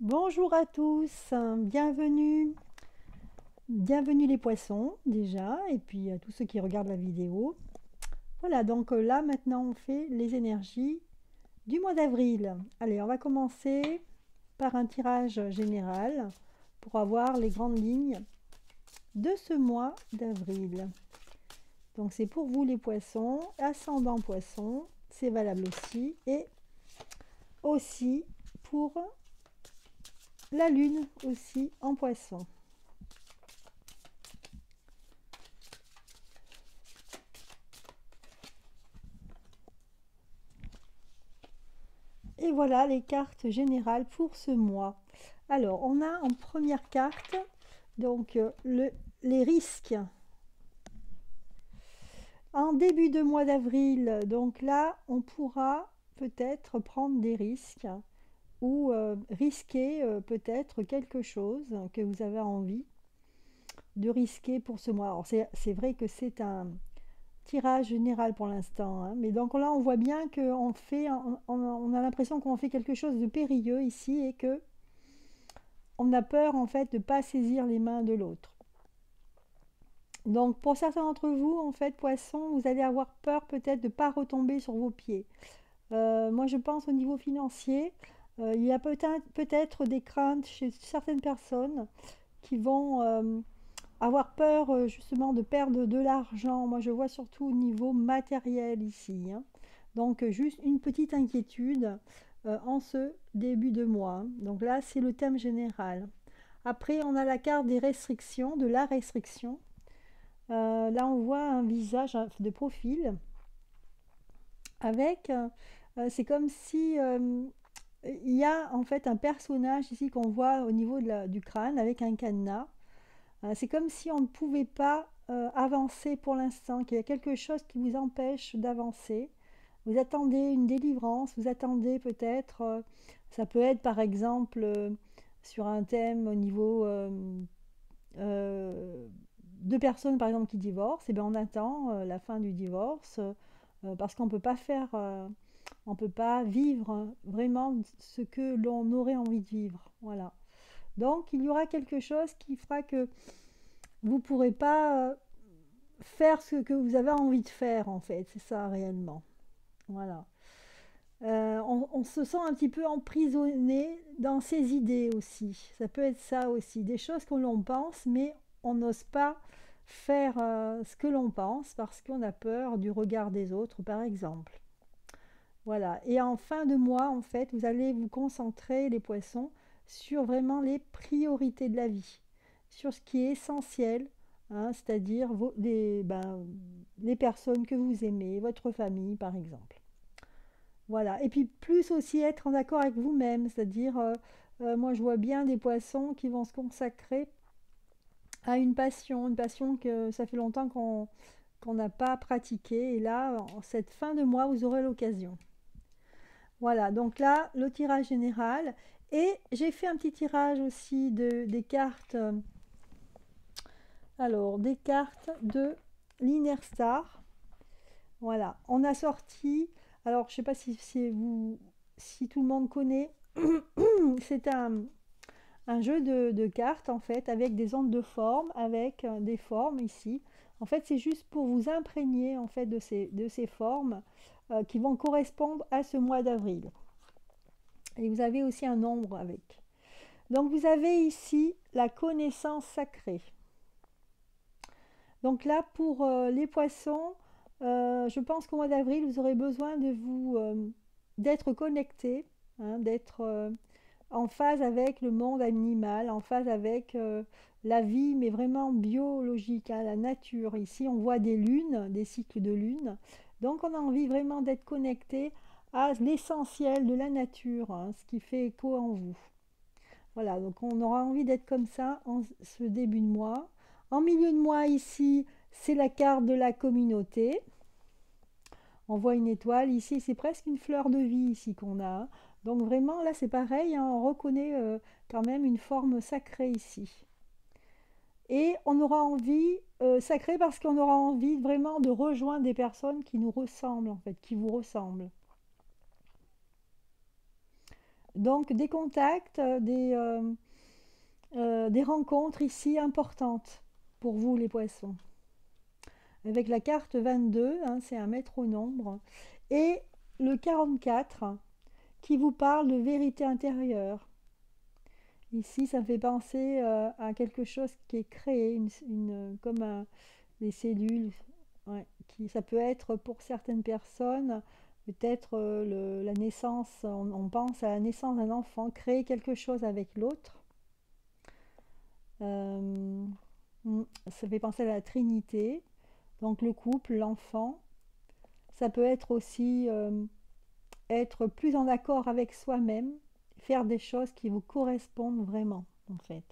Bonjour à tous, bienvenue, bienvenue les poissons déjà, et puis à tous ceux qui regardent la vidéo. Voilà, donc là maintenant on fait les énergies du mois d'avril. Allez, on va commencer par un tirage général pour avoir les grandes lignes de ce mois d'avril. Donc c'est pour vous les poissons, ascendant poisson, c'est valable aussi, et aussi pour la lune aussi en poisson. Et voilà les cartes générales pour ce mois. Alors, on a en première carte donc les risques. En début de mois d'avril, donc là, on pourra peut-être prendre des risques ou risquer peut-être quelque chose que vous avez envie de risquer pour ce mois. Alors, c'est vrai que c'est un tirage général pour l'instant, hein, mais donc là, on voit bien qu'on fait, on a l'impression qu'on fait quelque chose de périlleux ici et que on a peur en fait de ne pas saisir les mains de l'autre. Donc pour certains d'entre vous, en fait, poissons, vous allez avoir peur peut-être de ne pas retomber sur vos pieds. Moi, je pense au niveau financier, il y a peut-être des craintes chez certaines personnes qui vont avoir peur justement de perdre de l'argent. Moi, je vois surtout au niveau matériel ici, hein. Donc juste une petite inquiétude en ce début de mois, hein. Donc là, c'est le thème général. Après, on a la carte des restrictions, de la restriction. Là, on voit un visage de profil avec, c'est comme si il y a en fait un personnage ici qu'on voit au niveau du crâne avec un cadenas. C'est comme si on ne pouvait pas avancer pour l'instant, qu'il y a quelque chose qui vous empêche d'avancer. Vous attendez une délivrance, vous attendez peut-être, ça peut être par exemple sur un thème au niveau euh, deux personnes par exemple qui divorcent, et bien on attend la fin du divorce parce qu'on peut pas faire, on peut pas vivre vraiment ce que l'on aurait envie de vivre. Voilà. Donc il y aura quelque chose qui fera que vous pourrez pas faire ce que vous avez envie de faire en fait. C'est ça réellement. Voilà. On se sent un petit peu emprisonné dans ses idées aussi. Ça peut être ça aussi. Des choses que l'on pense, mais on n'ose pas faire ce que l'on pense parce qu'on a peur du regard des autres, par exemple. Voilà. Et en fin de mois, en fait, vous allez vous concentrer, les poissons, sur vraiment les priorités de la vie, sur ce qui est essentiel, hein, c'est-à-dire les personnes que vous aimez, votre famille, par exemple. Voilà. Et puis plus aussi être en accord avec vous-même, c'est-à-dire, moi je vois bien des poissons qui vont se consacrer à une passion que ça fait longtemps qu'on n'a pas pratiqué. Et là, en cette fin de mois, vous aurez l'occasion. Voilà, donc là, le tirage général. Et j'ai fait un petit tirage aussi des cartes, alors des cartes de l'Inerstar. Voilà, on a sorti, alors je ne sais pas si tout le monde connaît, c'est un jeu de cartes en fait avec des ondes de forme, avec des formes ici. En fait, c'est juste pour vous imprégner en fait de ces formes qui vont correspondre à ce mois d'avril. Et vous avez aussi un nombre avec. Donc vous avez ici la connaissance sacrée. Donc là, pour les poissons, je pense qu'au mois d'avril, vous aurez besoin de vous d'être connecté, hein, d'être en phase avec le monde animal, en phase avec la vie, mais vraiment biologique, hein, la nature. Ici, on voit des lunes, des cycles de lune. Donc, on a envie vraiment d'être connecté à l'essentiel de la nature, hein, ce qui fait écho en vous. Voilà, donc on aura envie d'être comme ça en ce début de mois. En milieu de mois, ici, c'est la carte de la communauté. On voit une étoile. Ici, c'est presque une fleur de vie ici qu'on a. Donc vraiment, là, c'est pareil, hein, on reconnaît quand même une forme sacrée ici. Et on aura envie, sacrée parce qu'on aura envie vraiment de rejoindre des personnes qui nous ressemblent, en fait, qui vous ressemblent. Donc des contacts, des rencontres ici importantes pour vous les poissons. Avec la carte 22, hein, c'est un métronome, et le 44 qui vous parle de vérité intérieure. Ici, ça me fait penser à quelque chose qui est créé, des cellules. Ouais, ça peut être pour certaines personnes, peut-être la naissance, on pense à la naissance d'un enfant, créer quelque chose avec l'autre. Euh, Ça fait penser à la Trinité, donc le couple, l'enfant. Ça peut être aussi être plus en accord avec soi-même, faire des choses qui vous correspondent vraiment, en fait.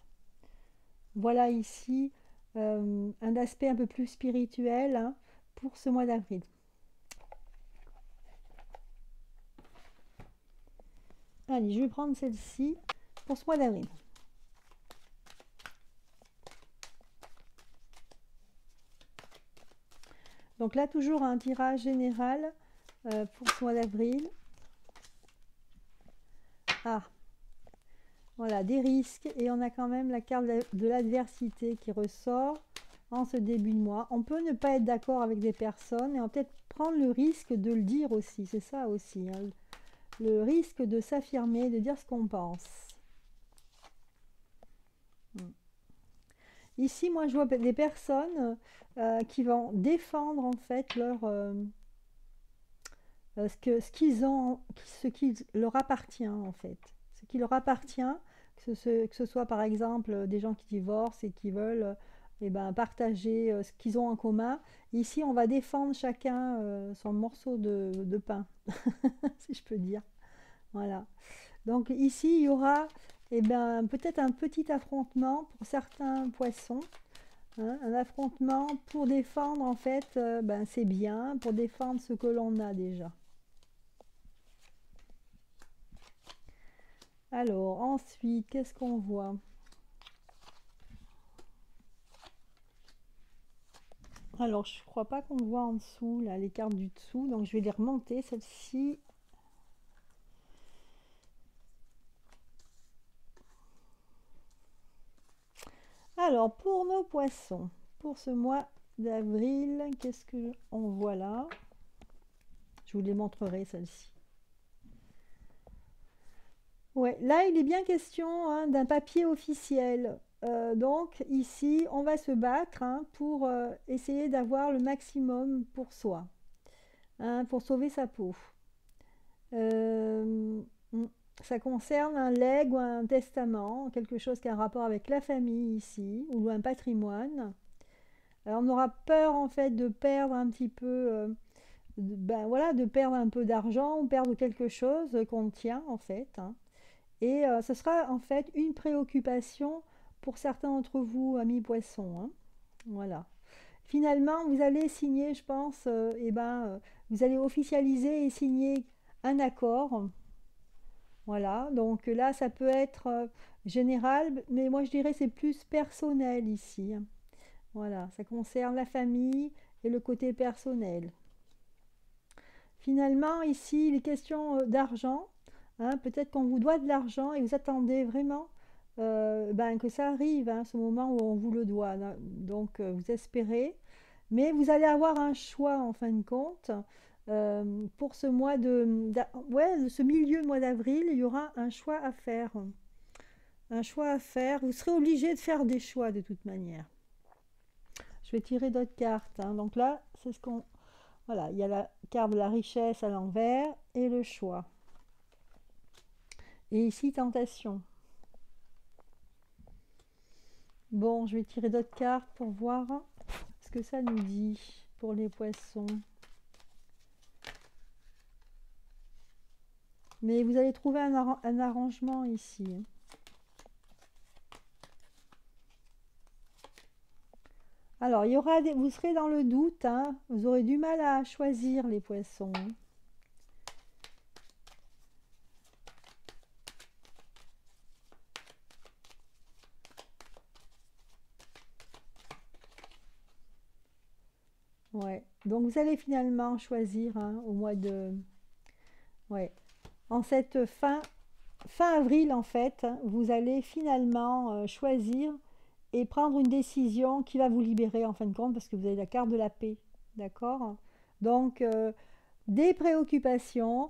Voilà ici un aspect un peu plus spirituel, hein, pour ce mois d'avril. Allez, je vais prendre celle-ci pour ce mois d'avril. Donc là, toujours un tirage général pour ce mois d'avril. Ah, voilà, des risques. Et on a quand même la carte de l'adversité qui ressort en ce début de mois. On peut ne pas être d'accord avec des personnes et on peut peut-être prendre le risque de le dire aussi. C'est ça aussi, hein. Le risque de s'affirmer, de dire ce qu'on pense. Ici, moi, je vois des personnes qui vont défendre en fait ce qu'ils ont, ce qui leur appartient en fait. Ce qui leur appartient, que ce soit par exemple des gens qui divorcent et qui veulent eh ben, partager ce qu'ils ont en commun. Ici, on va défendre chacun son morceau de pain, si je peux dire. Voilà. Donc ici, il y aura eh ben, peut-être un petit affrontement pour certains poissons, hein, un affrontement pour défendre en fait ben, ses biens, pour défendre ce que l'on a déjà. Alors ensuite, qu'est-ce qu'on voit? Alors je crois pas qu'on voit en dessous là les cartes du dessous, donc je vais les remonter celle-ci. Alors pour nos poissons, pour ce mois d'avril, qu'est-ce que on voit là? Je vous les montrerai celle-ci. Ouais, là il est bien question, hein, d'un papier officiel. Donc ici on va se battre, hein, pour essayer d'avoir le maximum pour soi, hein, pour sauver sa peau. Euh, mm, Ça concerne un legs ou un testament, quelque chose qui a un rapport avec la famille ici, ou un patrimoine. Alors on aura peur en fait de perdre un petit peu, ben voilà, de perdre un peu d'argent ou perdre quelque chose qu'on tient en fait, hein. Et ce sera en fait une préoccupation pour certains d'entre vous, amis poissons, hein. Voilà. Finalement, vous allez signer, je pense, vous allez officialiser et signer un accord. Voilà, donc là, ça peut être général, mais moi je dirais c'est plus personnel ici, hein. Voilà, ça concerne la famille et le côté personnel. Finalement, ici, les questions d'argent, hein, peut-être qu'on vous doit de l'argent et vous attendez vraiment ben, que ça arrive, hein, ce moment où on vous le doit, hein. Donc, vous espérez, mais vous allez avoir un choix en fin de compte. Pour ce ouais, ce milieu de mois d'avril, il y aura un choix à faire. Un choix à faire. Vous serez obligé de faire des choix de toute manière. Je vais tirer d'autres cartes, hein. Donc là, c'est ce qu'on... Voilà, il y a la carte de la richesse à l'envers et le choix. Et ici, tentation. Bon, je vais tirer d'autres cartes pour voir ce que ça nous dit pour les poissons. Mais vous allez trouver un arrangement ici, hein. Alors, vous serez dans le doute, hein. Vous aurez du mal à choisir les poissons, hein. Ouais. Donc, vous allez finalement choisir, hein, au mois de... Ouais. En cette fin avril, en fait, vous allez finalement choisir et prendre une décision qui va vous libérer en fin de compte parce que vous avez la carte de la paix. D'accord? Donc, des préoccupations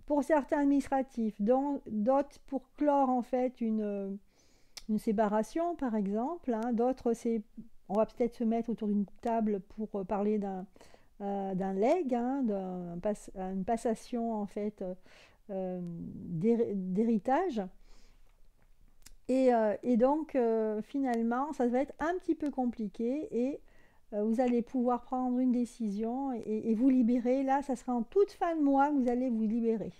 pour certains administratifs, d'autres pour clore en fait une séparation par exemple, hein. D'autres, c'est, on va peut-être se mettre autour d'une table pour parler d'un legs, hein, une passation en fait d'héritage. Et donc, finalement, ça va être un petit peu compliqué et vous allez pouvoir prendre une décision et vous libérer. Là, ça sera en toute fin de mois que vous allez vous libérer.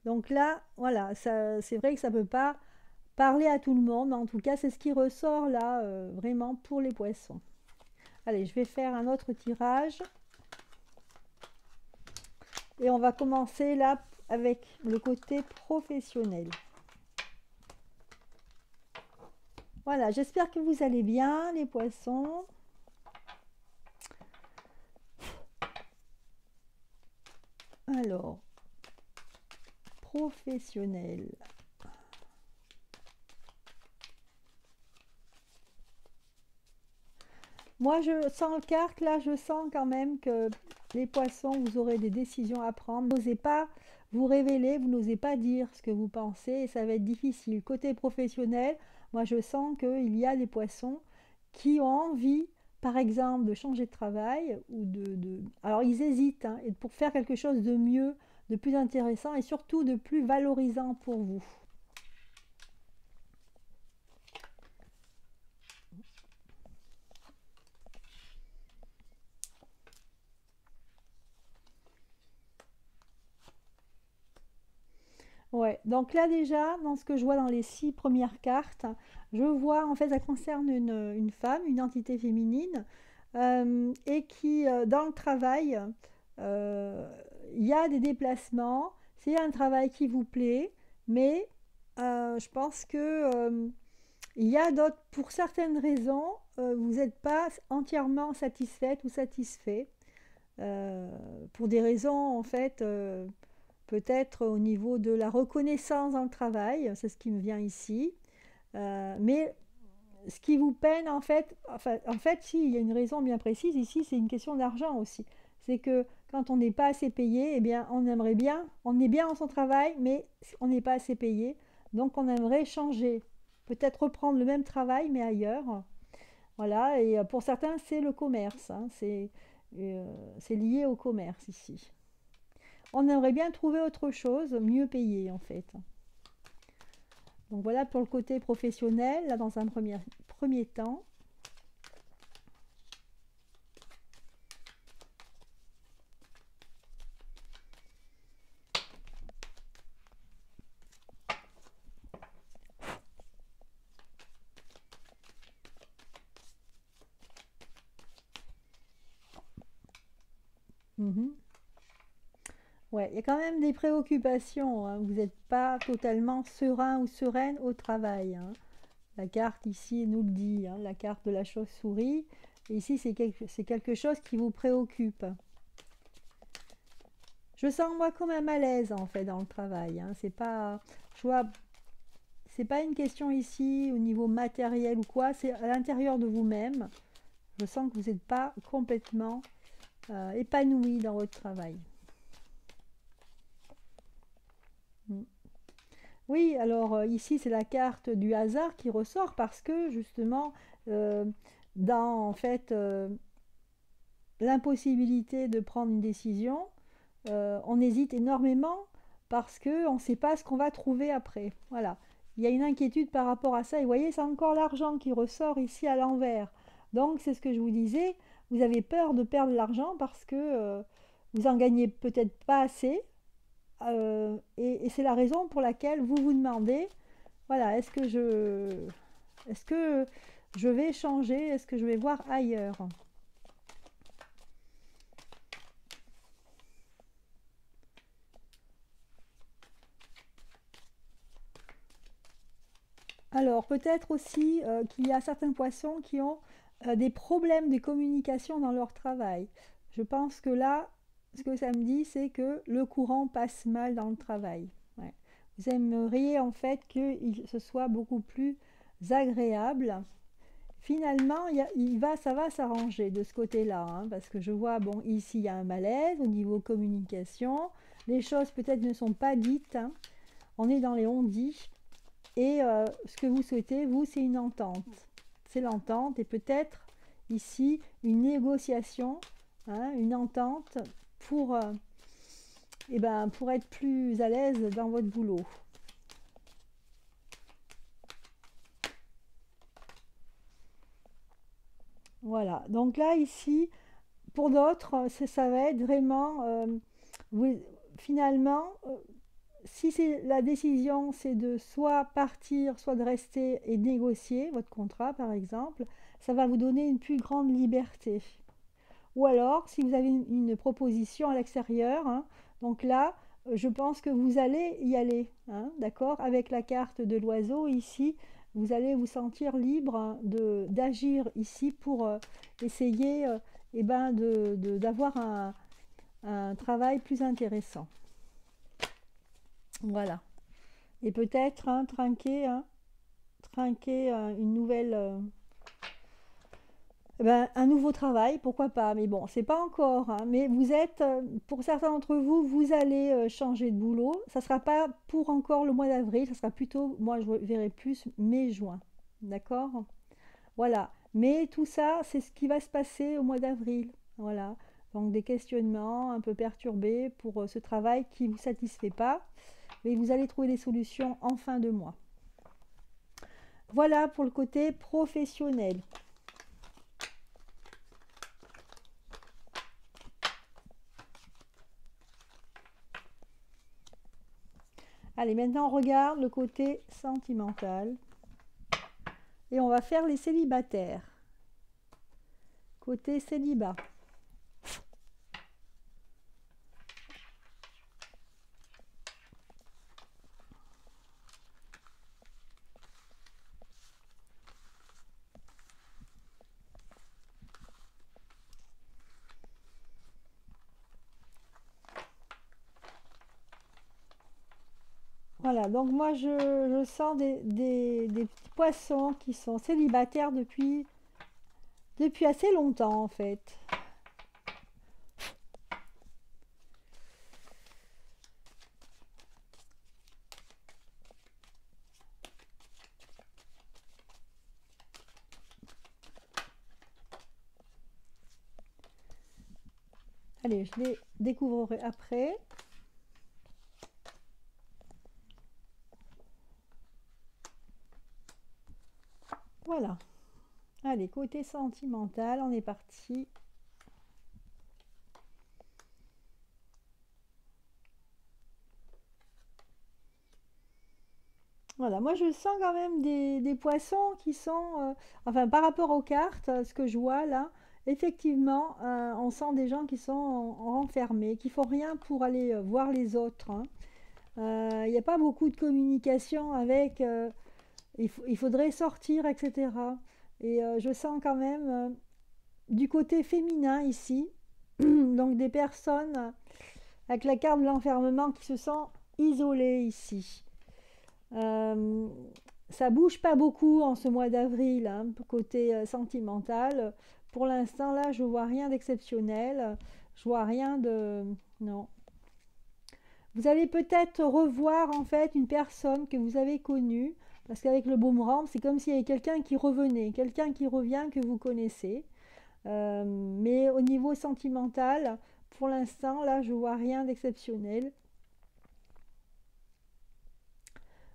Donc là, voilà, c'est vrai que ça ne peut pas parler à tout le monde. En tout cas, c'est ce qui ressort là, vraiment pour les poissons. Allez, je vais faire un autre tirage. Et on va commencer là avec le côté professionnel. Voilà, j'espère que vous allez bien, les poissons. Alors, professionnel. Moi, je sens le carte, là, je sens quand même que les poissons, vous aurez des décisions à prendre. Vous n'osez pas vous révéler, vous n'osez pas dire ce que vous pensez et ça va être difficile. Côté professionnel, moi, je sens qu'il y a des poissons qui ont envie, par exemple, de changer de travail ou Alors, ils hésitent, hein, et pour faire quelque chose de mieux, de plus intéressant et surtout de plus valorisant pour vous. Ouais, donc là déjà, dans ce que je vois dans les 6 premières cartes, je vois en fait ça concerne une femme, une entité féminine, et qui, dans le travail, euh, il y a des déplacements, c'est un travail qui vous plaît, mais je pense que il y a d'autres, pour certaines raisons, vous n'êtes pas entièrement satisfaite ou satisfait, euh, pour des raisons en fait. Peut-être au niveau de la reconnaissance dans le travail, c'est ce qui me vient ici. Mais ce qui vous peine, en fait, si, il y a une raison bien précise ici, c'est une question d'argent aussi. C'est que quand on n'est pas assez payé, eh bien, on aimerait bien, on est bien dans son travail, mais on n'est pas assez payé. Donc, on aimerait changer. Peut-être reprendre le même travail, mais ailleurs. Voilà, et pour certains, c'est le commerce, hein, c'est lié au commerce ici. On aimerait bien trouver autre chose, mieux payé en fait. Donc voilà pour le côté professionnel, là dans un premier temps. Mhm. Ouais, il y a quand même des préoccupations, hein. Vous n'êtes pas totalement serein ou sereine au travail, hein. La carte ici nous le dit, hein, la carte de la chauve-souris. Et ici, c'est quelque chose qui vous préoccupe. Je sens moi comme un malaise en fait dans le travail, hein. C'est pas, je vois, c'est pas une question ici au niveau matériel ou quoi, c'est à l'intérieur de vous-même. Je sens que vous n'êtes pas complètement épanoui dans votre travail. Mm. Oui, alors ici c'est la carte du hasard qui ressort parce que justement, euh, dans en fait l'impossibilité de prendre une décision, on hésite énormément parce qu'on ne sait pas ce qu'on va trouver après. Voilà. Il y a une inquiétude par rapport à ça. Et vous voyez, c'est encore l'argent qui ressort ici à l'envers. Donc, c'est ce que je vous disais. Vous avez peur de perdre l'argent parce que vous en gagnez peut-être pas assez. Et c'est la raison pour laquelle vous vous demandez, voilà, est-ce que je vais changer? Est-ce que je vais voir ailleurs? Alors, peut-être aussi qu'il y a certains poissons qui ont des problèmes de communication dans leur travail. Je pense que là, ce que ça me dit, c'est que le courant passe mal dans le travail. Ouais. vous aimeriez en fait que ce soit beaucoup plus agréable. Finalement, ça va s'arranger de ce côté-là, hein, parce que je vois, bon, ici, il y a un malaise au niveau communication. Les choses peut-être ne sont pas dites, hein. On est dans les on-dit. Et ce que vous souhaitez, vous, c'est une entente. C'est l'entente et peut-être ici une négociation, hein, une entente pour, pour être plus à l'aise dans votre boulot. Voilà, donc là, ici, pour d'autres, ça va être vraiment, vous- finalement, si c'est la décision, c'est de soit partir, soit de rester et négocier votre contrat, par exemple, ça va vous donner une plus grande liberté. Ou alors, si vous avez une proposition à l'extérieur, hein, donc là, je pense que vous allez y aller, hein, d'accord? Avec la carte de l'oiseau ici, vous allez vous sentir libre, hein, d'agir ici pour essayer d'avoir un travail plus intéressant. Voilà. Et peut-être trinquer une nouvelle, un nouveau travail, pourquoi pas. Mais bon, c'est pas encore, hein. Mais vous êtes, pour certains d'entre vous, vous allez changer de boulot. Ça sera pas pour encore le mois d'avril, ça sera plutôt, moi je verrai plus mai-juin. D'accord? Voilà. Mais tout ça, c'est ce qui va se passer au mois d'avril. Voilà. Donc des questionnements un peu perturbés pour ce travail qui ne vous satisfait pas. Mais vous allez trouver des solutions en fin de mois. Voilà pour le côté professionnel. Allez, maintenant on regarde le côté sentimental. Et on va faire les célibataires. Côté célibat. Voilà, donc moi je sens des petits poissons qui sont célibataires depuis assez longtemps en fait. Allez, je les découvrirai après. Voilà. Allez, côté sentimental, on est parti. Voilà, moi je sens quand même des poissons qui sont, enfin par rapport aux cartes, ce que je vois là, effectivement, on sent des gens qui sont renfermés, qui font rien pour aller voir les autres, hein. Il n'y a pas beaucoup de communication avec, il faudrait sortir, etc. Et je sens quand même du côté féminin ici, donc des personnes avec la carte de l'enfermement qui se sentent isolées ici. Euh, Ça bouge pas beaucoup en ce mois d'avril, hein, côté sentimental. Pour l'instant, là, je vois rien d'exceptionnel. Je vois rien de... Non. Vous allez peut-être revoir en fait une personne que vous avez connue, parce qu'avec le boomerang, c'est comme s'il y avait quelqu'un qui revenait, quelqu'un qui revient que vous connaissez. Mais au niveau sentimental, pour l'instant, là, je vois rien d'exceptionnel.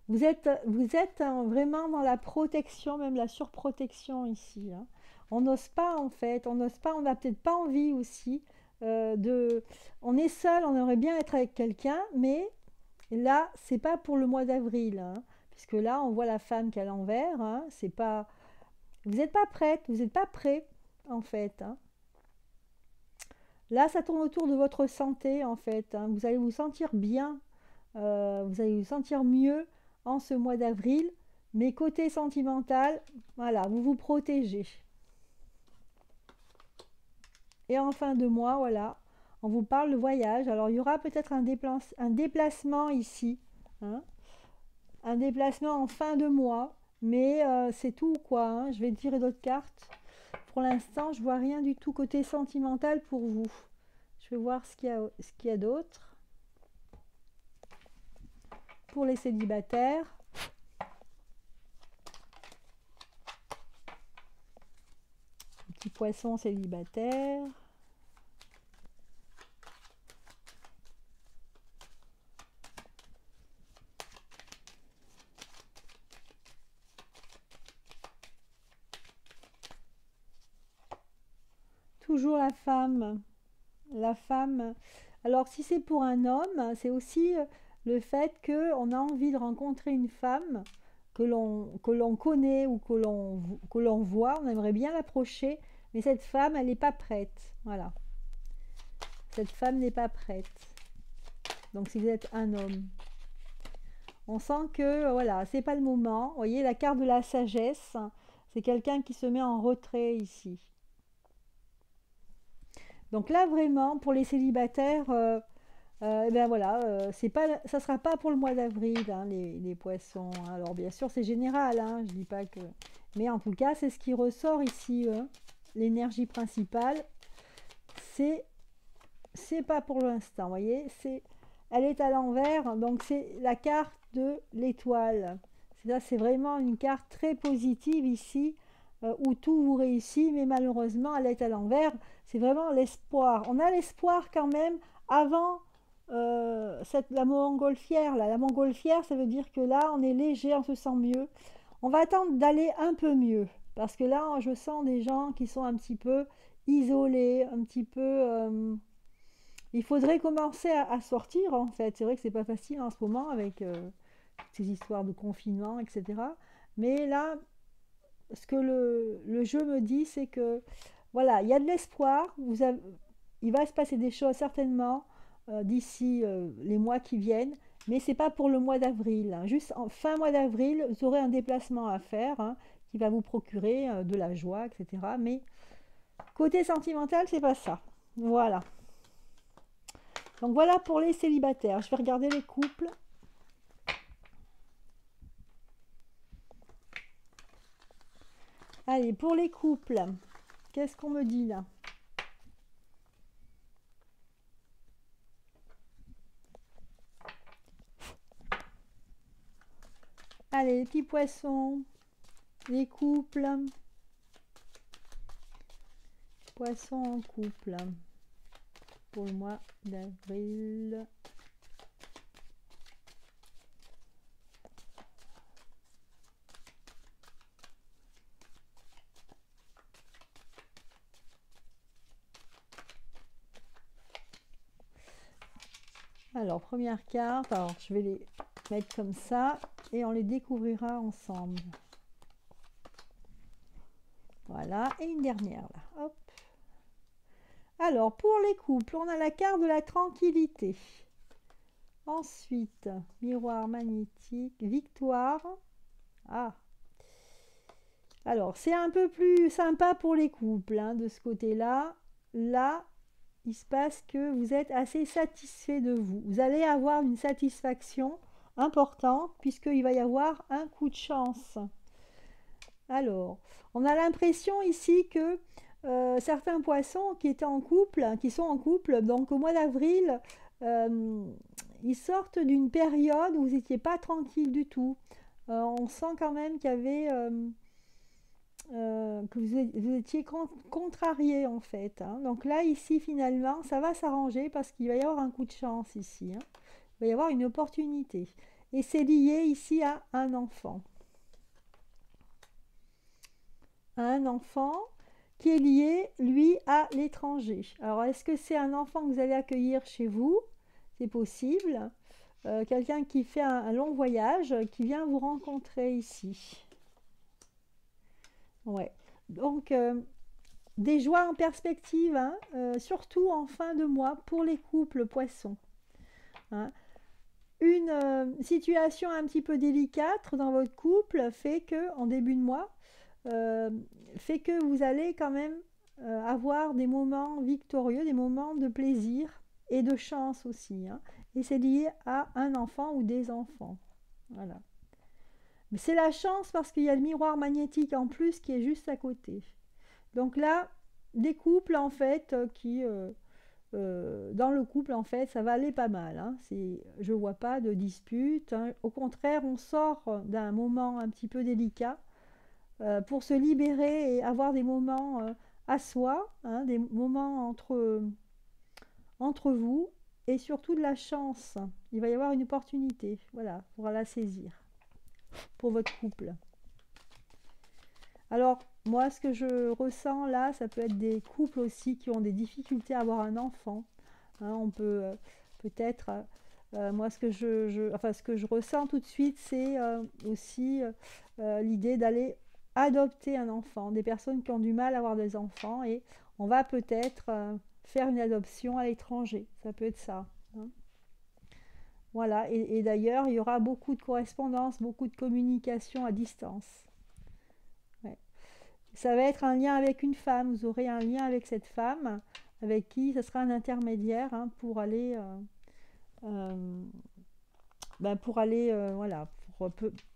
Vous êtes vraiment dans la protection, même la surprotection ici, hein. On n'ose pas en fait, on n'ose pas, on n'a peut-être pas envie aussi de... On est seul, on aimerait bien être avec quelqu'un, mais là, c'est pas pour le mois d'avril, hein, puisque là, on voit la femme qui est à l'envers, hein, c'est pas... Vous n'êtes pas prête, vous n'êtes pas prêt, en fait, hein. Là, ça tourne autour de votre santé, en fait, hein. Vous allez vous sentir bien, vous allez vous sentir mieux en ce mois d'avril. Mais côté sentimental, voilà, vous vous protégez. Et en fin de mois, voilà, on vous parle de voyage. Alors, il y aura peut-être un déplacement ici, hein. un déplacement en fin de mois, mais c'est tout quoi, hein. Je vais tirer d'autres cartes. Pour l'instant, je vois rien du tout côté sentimental pour vous. Je vais voir ce qu'il y a d'autre. Pour les célibataires. Petit poisson célibataire. Toujours la femme. La femme. Alors, si c'est pour un homme, c'est aussi le fait qu'on a envie de rencontrer une femme que l'on connaît ou que l'on voit. On aimerait bien l'approcher, mais cette femme, elle n'est pas prête. Voilà. Cette femme n'est pas prête. Donc, si vous êtes un homme, on sent que, voilà, c'est pas le moment. Vous voyez, la carte de la sagesse, c'est quelqu'un qui se met en retrait ici. Donc là, vraiment, pour les célibataires, eh ben voilà, c'est pas, ça sera pas pour le mois d'avril, hein, les poissons. Alors bien sûr, c'est général, hein, je dis pas que... Mais en tout cas, c'est ce qui ressort ici. L'énergie principale, c'est pas pour l'instant, vous voyez, elle est à l'envers, donc c'est la carte de l'étoile. C'est vraiment une carte très positive ici, où tout vous réussit, mais malheureusement, elle est à l'envers. C'est vraiment l'espoir. On a l'espoir quand même avant la montgolfière. Là. La montgolfière, ça veut dire que là, on est léger, on se sent mieux. On va attendre d'aller un peu mieux, parce que là, je sens des gens qui sont un petit peu isolés, un petit peu... il faudrait commencer à sortir, en fait. C'est vrai que c'est pas facile en ce moment avec ces histoires de confinement, etc. Mais là, ce que le jeu me dit, c'est que voilà, il y a de l'espoir. Il va se passer des choses certainement d'ici les mois qui viennent, mais c'est pas pour le mois d'avril, hein. Juste en fin mois d'avril, vous aurez un déplacement à faire, hein, qui va vous procurer de la joie, etc. Mais côté sentimental, c'est pas ça. Voilà. Donc voilà pour les célibataires. Je vais regarder les couples. Allez, pour les couples, qu'est-ce qu'on me dit là? Allez, les petits poissons, les couples, poissons en couple pour le mois d'avril. Alors, première carte, alors je vais les mettre comme ça et on les découvrira ensemble. Voilà, et une dernière là, hop. Alors, pour les couples, on a la carte de la tranquillité. Ensuite, miroir magnétique, victoire. Ah. Alors, c'est un peu plus sympa pour les couples, hein, de ce côté-là. Là, il se passe que vous êtes assez satisfait de vous. Vous allez avoir une satisfaction importante puisqu'il va y avoir un coup de chance. Alors, on a l'impression ici que certains poissons qui étaient en couple, qui sont en couple, donc au mois d'avril, ils sortent d'une période où vous n'étiez pas tranquille du tout. On sent quand même qu'il y avait... que vous étiez contrarié en fait, hein. Donc là, ici, finalement, ça va s'arranger parce qu'il va y avoir un coup de chance ici, hein. Il va y avoir une opportunité. Et c'est lié ici à un enfant. Un enfant qui est lié, lui, à l'étranger. Alors, est-ce que c'est un enfant que vous allez accueillir chez vous? C'est possible. Quelqu'un qui fait un long voyage, qui vient vous rencontrer ici. Ouais. Donc, des joies en perspective, hein, surtout en fin de mois pour les couples poissons, hein. Une situation un petit peu délicate dans votre couple fait que, en début de mois, fait que vous allez quand même avoir des moments victorieux, des moments de plaisir et de chance aussi, hein. Et c'est lié à un enfant ou des enfants. Voilà. C'est la chance parce qu'il y a le miroir magnétique en plus qui est juste à côté. Donc là, des couples en fait dans le couple en fait, ça va aller pas mal. Hein. Je vois pas de dispute. Hein. Au contraire, on sort d'un moment un petit peu délicat pour se libérer et avoir des moments à soi, hein, des moments entre vous et surtout de la chance. Il va y avoir une opportunité, voilà, pour la saisir pour votre couple. Alors, moi, ce que je ressens là, ça peut être des couples aussi qui ont des difficultés à avoir un enfant. Hein, on peut peut-être, moi, ce que je ressens tout de suite, c'est aussi l'idée d'aller adopter un enfant, des personnes qui ont du mal à avoir des enfants, et on va peut-être faire une adoption à l'étranger. Ça peut être ça. Hein. Voilà, et d'ailleurs, il y aura beaucoup de correspondance, beaucoup de communication à distance. Ouais. Ça va être un lien avec une femme, vous aurez un lien avec cette femme, avec qui ce sera un intermédiaire hein, euh, pour aller voilà, pour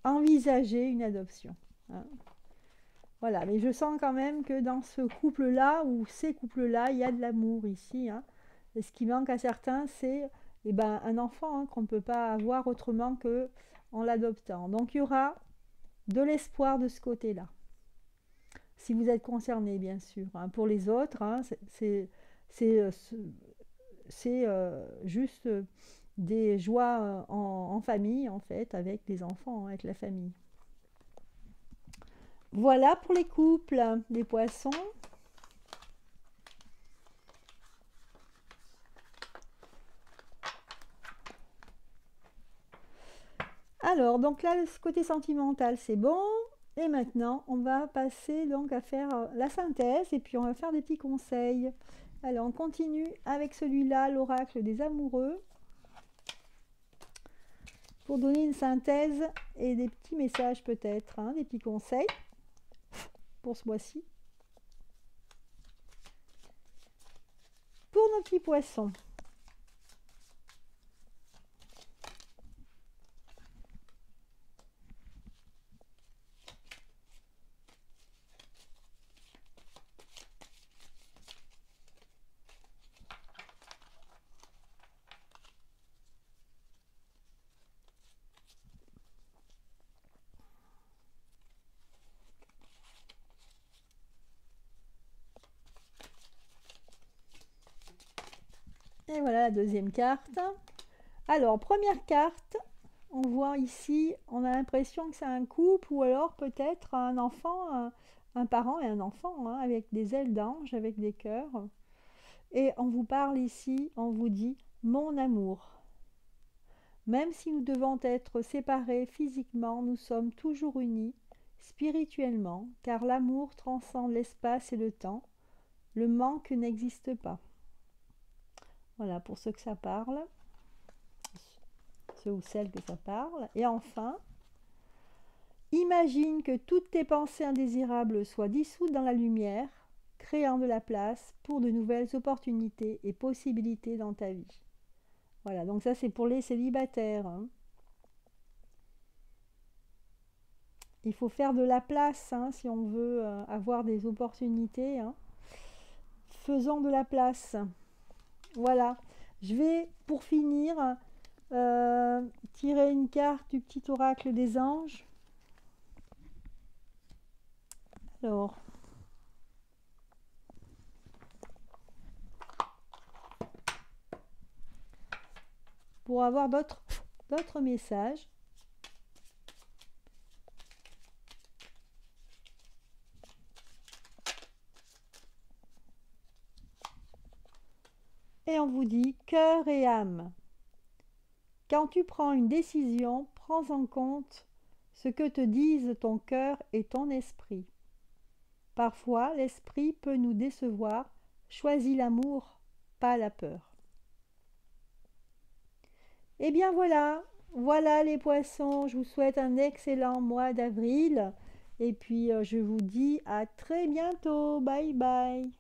envisager une adoption. Hein. Voilà, mais je sens quand même que dans ce couple-là, ou ces couples-là, il y a de l'amour ici. Hein. Et ce qui manque à certains, c'est eh ben, un enfant hein, qu'on ne peut pas avoir autrement qu'en l'adoptant. Donc il y aura de l'espoir de ce côté-là. Si vous êtes concerné, bien sûr. Hein. Pour les autres, hein, c'est juste des joies en famille, en fait, avec les enfants, avec la famille. Voilà pour les couples des poissons. Alors, donc là, le côté sentimental, c'est bon. Et maintenant, on va passer donc à faire la synthèse et puis on va faire des petits conseils. Alors, on continue avec celui-là, l'oracle des amoureux, pour donner une synthèse et des petits messages peut-être, hein, des petits conseils pour ce mois-ci. Pour nos petits poissons. Et voilà la deuxième carte. Alors, première carte, on voit ici, on a l'impression que c'est un couple ou alors peut-être un enfant, un parent et un enfant, hein, avec des ailes d'ange, avec des cœurs. Et on vous parle ici, on vous dit « Mon amour ». Même si nous devons être séparés physiquement, nous sommes toujours unis spirituellement, car l'amour transcende l'espace et le temps. Le manque n'existe pas. Voilà pour ceux que ça parle, ceux ou celles que ça parle. Et enfin, imagine que toutes tes pensées indésirables soient dissoutes dans la lumière, créant de la place pour de nouvelles opportunités et possibilités dans ta vie. Voilà, donc ça c'est pour les célibataires. Hein. Il faut faire de la place hein, si on veut avoir des opportunités. Hein. Faisons de la place. Voilà. Je vais, pour finir, tirer une carte du petit oracle des anges. Alors, pour avoir d'autres messages. Et on vous dit cœur et âme. Quand tu prends une décision, prends en compte ce que te disent ton cœur et ton esprit. Parfois, l'esprit peut nous décevoir. Choisis l'amour, pas la peur. Et bien voilà, voilà les poissons. Je vous souhaite un excellent mois d'avril. Et puis, je vous dis à très bientôt. Bye bye.